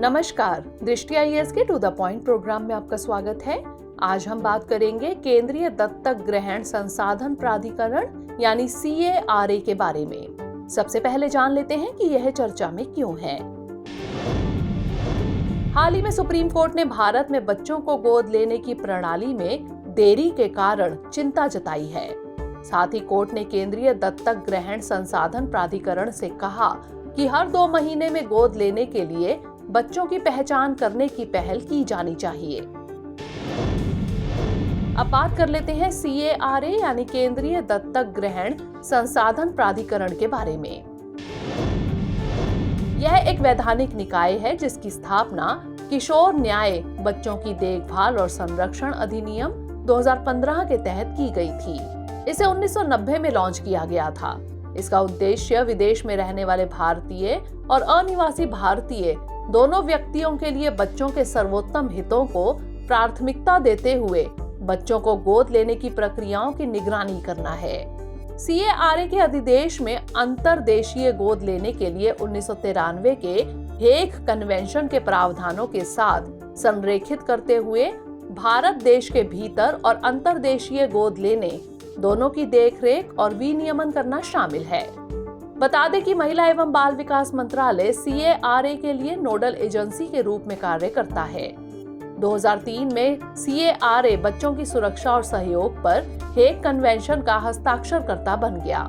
नमस्कार, दृष्टि आईएएस के टू द पॉइंट प्रोग्राम में आपका स्वागत है। आज हम बात करेंगे केंद्रीय दत्तक ग्रहण संसाधन प्राधिकरण यानी CARA के बारे में। सबसे पहले जान लेते हैं कि यह चर्चा में क्यों है। हाल ही में सुप्रीम कोर्ट ने भारत में बच्चों को गोद लेने की प्रणाली में देरी के कारण चिंता जताई है। साथ ही कोर्ट ने केंद्रीय दत्तक ग्रहण संसाधन प्राधिकरण से कहा कि हर 2 महीने में गोद लेने के लिए बच्चों की पहचान करने की पहल की जानी चाहिए। अब बात कर लेते हैं CARA यानी केंद्रीय दत्तक ग्रहण संसाधन प्राधिकरण के बारे में। यह एक वैधानिक निकाय है जिसकी स्थापना किशोर न्याय बच्चों की देखभाल और संरक्षण अधिनियम 2015 के तहत की गई थी। इसे 1990 में लॉन्च किया गया था। इसका उद्देश्य विदेश में रहने वाले भारतीय और अनिवासी भारतीय दोनों व्यक्तियों के लिए बच्चों के सर्वोत्तम हितों को प्राथमिकता देते हुए बच्चों को गोद लेने की प्रक्रियाओं की निगरानी करना है। CARA के अधिदेश में अंतर्देशीय गोद लेने के लिए 1993 के हेग कन्वेंशन के प्रावधानों के साथ संरेखित करते हुए भारत देश के भीतर और अंतर्देशीय गोद लेने दोनों की देखरेख और विनियमन करना शामिल है। बता दें कि महिला एवं बाल विकास मंत्रालय CARA के लिए नोडल एजेंसी के रूप में कार्य करता है। 2003 में CARA बच्चों की सुरक्षा और सहयोग पर हेग कन्वेंशन का हस्ताक्षरकर्ता बन गया।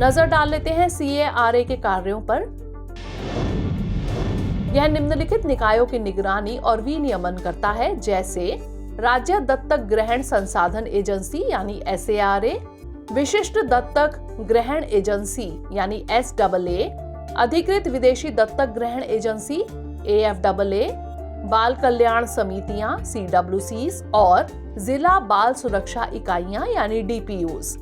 नजर डाल लेते हैं CARA के कार्यों पर। यह निम्नलिखित निकायों की निगरानी और विनियमन करता है, जैसे राज्य दत्तक ग्रहण संसाधन एजेंसी यानी SARA, विशिष्ट दत्तक ग्रहण एजेंसी यानी SAA, अधिकृत विदेशी दत्तक ग्रहण एजेंसी AFAA, बाल कल्याण समितियां CWCs और जिला बाल सुरक्षा इकाइयां यानी DPUs।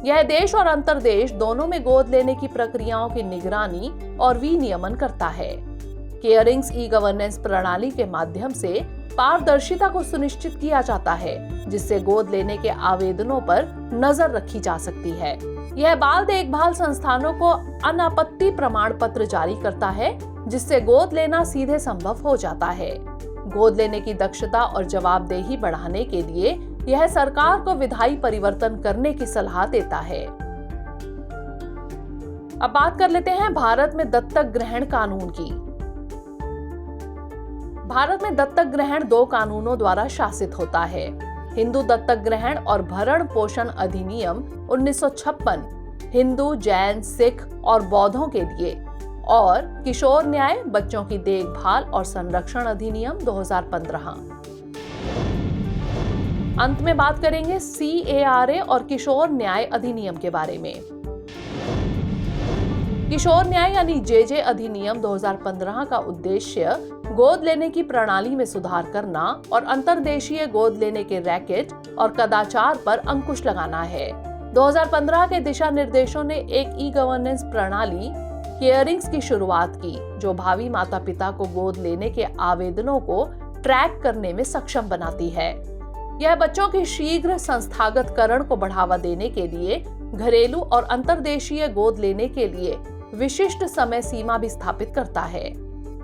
यह देश और अंतर्देश दोनों में गोद लेने की प्रक्रियाओं की निगरानी और विनियमन करता है। केयरिंग्स ई-गवर्नेंस प्रणाली के माध्यम से पारदर्शिता को सुनिश्चित किया जाता है, जिससे गोद लेने के आवेदनों पर नजर रखी जा सकती है। यह बाल देखभाल संस्थानों को अनापत्ति प्रमाण पत्र जारी करता है, जिससे गोद लेना सीधे संभव हो जाता है। गोद लेने की दक्षता और जवाबदेही बढ़ाने के लिए यह सरकार को विधायी परिवर्तन करने की सलाह देता है। अब बात कर लेते हैं भारत में दत्तक ग्रहण कानून की। भारत में दत्तक ग्रहण 2 कानूनों द्वारा शासित होता है। हिंदू दत्तक ग्रहण और भरण पोषण अधिनियम 1956 हिंदू, जैन, सिख और बौद्धों के लिए, और किशोर न्याय बच्चों की देखभाल और संरक्षण अधिनियम 2015। अंत में बात करेंगे CARA और किशोर न्याय अधिनियम के बारे में। किशोर न्याय यानी JJ अधिनियम 2015 का उद्देश्य गोद लेने की प्रणाली में सुधार करना और अंतर्देशीय गोद लेने के रैकेट और कदाचार पर अंकुश लगाना है। 2015 के दिशा निर्देशों ने एक ई-गवर्नेंस प्रणाली केयरिंग्स की शुरुआत की, जो भावी माता पिता को गोद लेने के आवेदनों को ट्रैक करने में सक्षम बनाती है। यह बच्चों के शीघ्र संस्थागतकरण को बढ़ावा देने के लिए घरेलू और अंतर्देशीय गोद लेने के लिए विशिष्ट समय सीमा भी स्थापित करता है।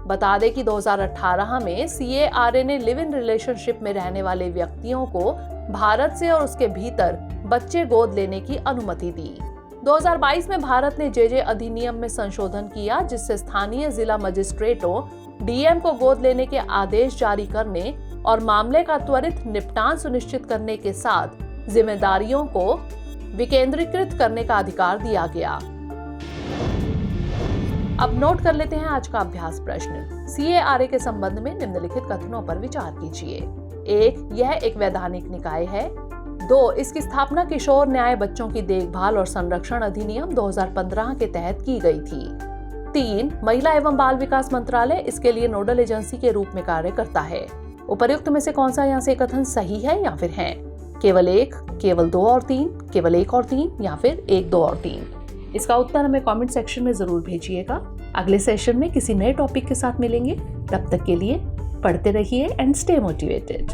बता दें कि 2018 में CARA ने लिव इन रिलेशनशिप में रहने वाले व्यक्तियों को भारत से और उसके भीतर बच्चे गोद लेने की अनुमति दी। 2022 में भारत ने JJ अधिनियम में संशोधन किया, जिससे स्थानीय जिला मजिस्ट्रेटों DM को गोद लेने के आदेश जारी करने और मामले का त्वरित निपटान सुनिश्चित करने के साथ जिम्मेदारियों को विकेंद्रीकृत करने का अधिकार दिया गया। अब नोट कर लेते हैं आज का अभ्यास प्रश्न। CARA के संबंध में निम्नलिखित कथनों पर विचार कीजिए। 1. यह एक वैधानिक निकाय है। 2. इसकी स्थापना किशोर न्याय बच्चों की देखभाल और संरक्षण अधिनियम 2015 के तहत की गई थी। 3. महिला एवं बाल विकास मंत्रालय इसके लिए नोडल एजेंसी के रूप में कार्य करता है। उपर्युक्त में से कौन सा यहाँ से कथन सही है या फिर है? केवल 1, केवल 2 और 3, केवल 1 और 3 या फिर 1, 2 और 3? इसका उत्तर हमें कमेंट सेक्शन में जरूर भेजिएगा। अगले सेशन में किसी नए टॉपिक के साथ मिलेंगे। तब तक के लिए पढ़ते रहिए एंड स्टे मोटिवेटेड।